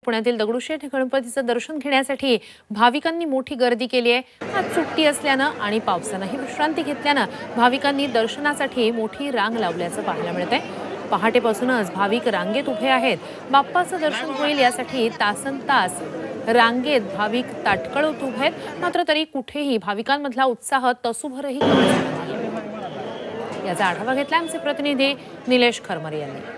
पुण्यातील दगडूशेठ गणपतीचं दर्शन घेण्यासाठी भाविकांनी मोठी गर्दी केली आहे। आज सुट्टी असल्यानं आणि पावसानंही विश्रांती घेतल्यानं भाविकांनी दर्शनासाठी मोठी रांग लावल्याचं पाहायला मिळतंय। पहाटेपासूनच भाविक रांगेत उभे आहेत। बाप्पाचं दर्शन होईल यासाठी तासनतास रांगेत भाविक ताटकळत उभे आहेत। मात्र तरी कुठेही भाविकांमधला उत्साह तसूभरही कमी झाला नाही। याचा आढावा घेतला आमचे प्रतिनिधी निलेश खरमरे यांनी।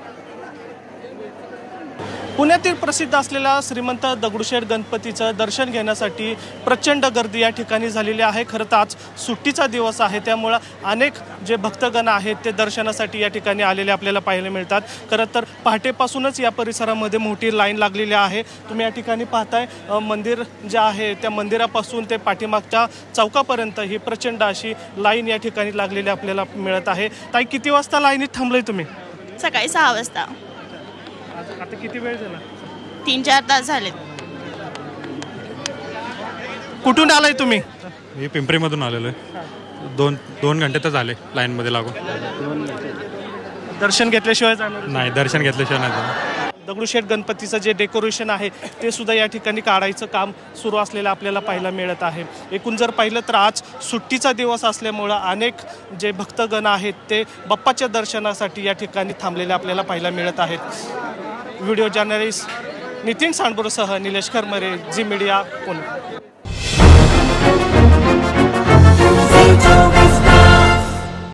पुण्यातील प्रसिद्ध असलेल्या श्रीमंत दगडूशेठ गणपतीचं दर्शन घेण्यासाठी प्रचंड गर्दी या ठिकाणी झालेली आहे। खरं तर आज सुट्टीचा दिवस आहे, त्यामुळे अनेक जे भक्तगण आहेत ते दर्शनासाठी या ठिकाणी आलेले आपल्याला पाहायला मिळतात। खरं तर पहाटेपासूनच या परिसरामध्ये मोठी लाईन लागलेली आहे। तुम्ही या ठिकाणी पाहताय मंदिर जे आहे त्या मंदिरापासून ते पाठीमागच्या चौकापर्यंत ही प्रचंड अशी लाईन या ठिकाणी लागलेली आपल्याला मिळत आहे। ताई, किती वाजता लाईनीत थांबलोय तुम्ही? सकाळी 6 वाजता। आता किती वेळ झाला? 3-4 तास झालेत। कुठून आलाय तुम्ही? मी पिंपरीमधून आलेलो आहे। दोन घंटे तर झाले लाईनमध्ये लागून। दर्शन घेतल्याशिवाय जाणार नाही, दर्शन घेतल्याशिवाय नाही जाणार। दगडूशेठ गणपतीचं जे डेकोरेशन आहे ते सुद्धा या ठिकाणी काढायचं काम सुरू असलेलं आपल्याला पाहायला मिळत आहे। एकूण जर पाहिलं तर आज सुट्टीचा दिवस असल्यामुळं अनेक जे भक्तगण आहेत ते बाप्पाच्या दर्शनासाठी या ठिकाणी थांबलेले आपल्याला पाहायला मिळत आहेत। व्हिडिओ जर्नलिस्ट नितीन सांडबोरसह निलेश खरमरे, झी मीडिया, पुणे।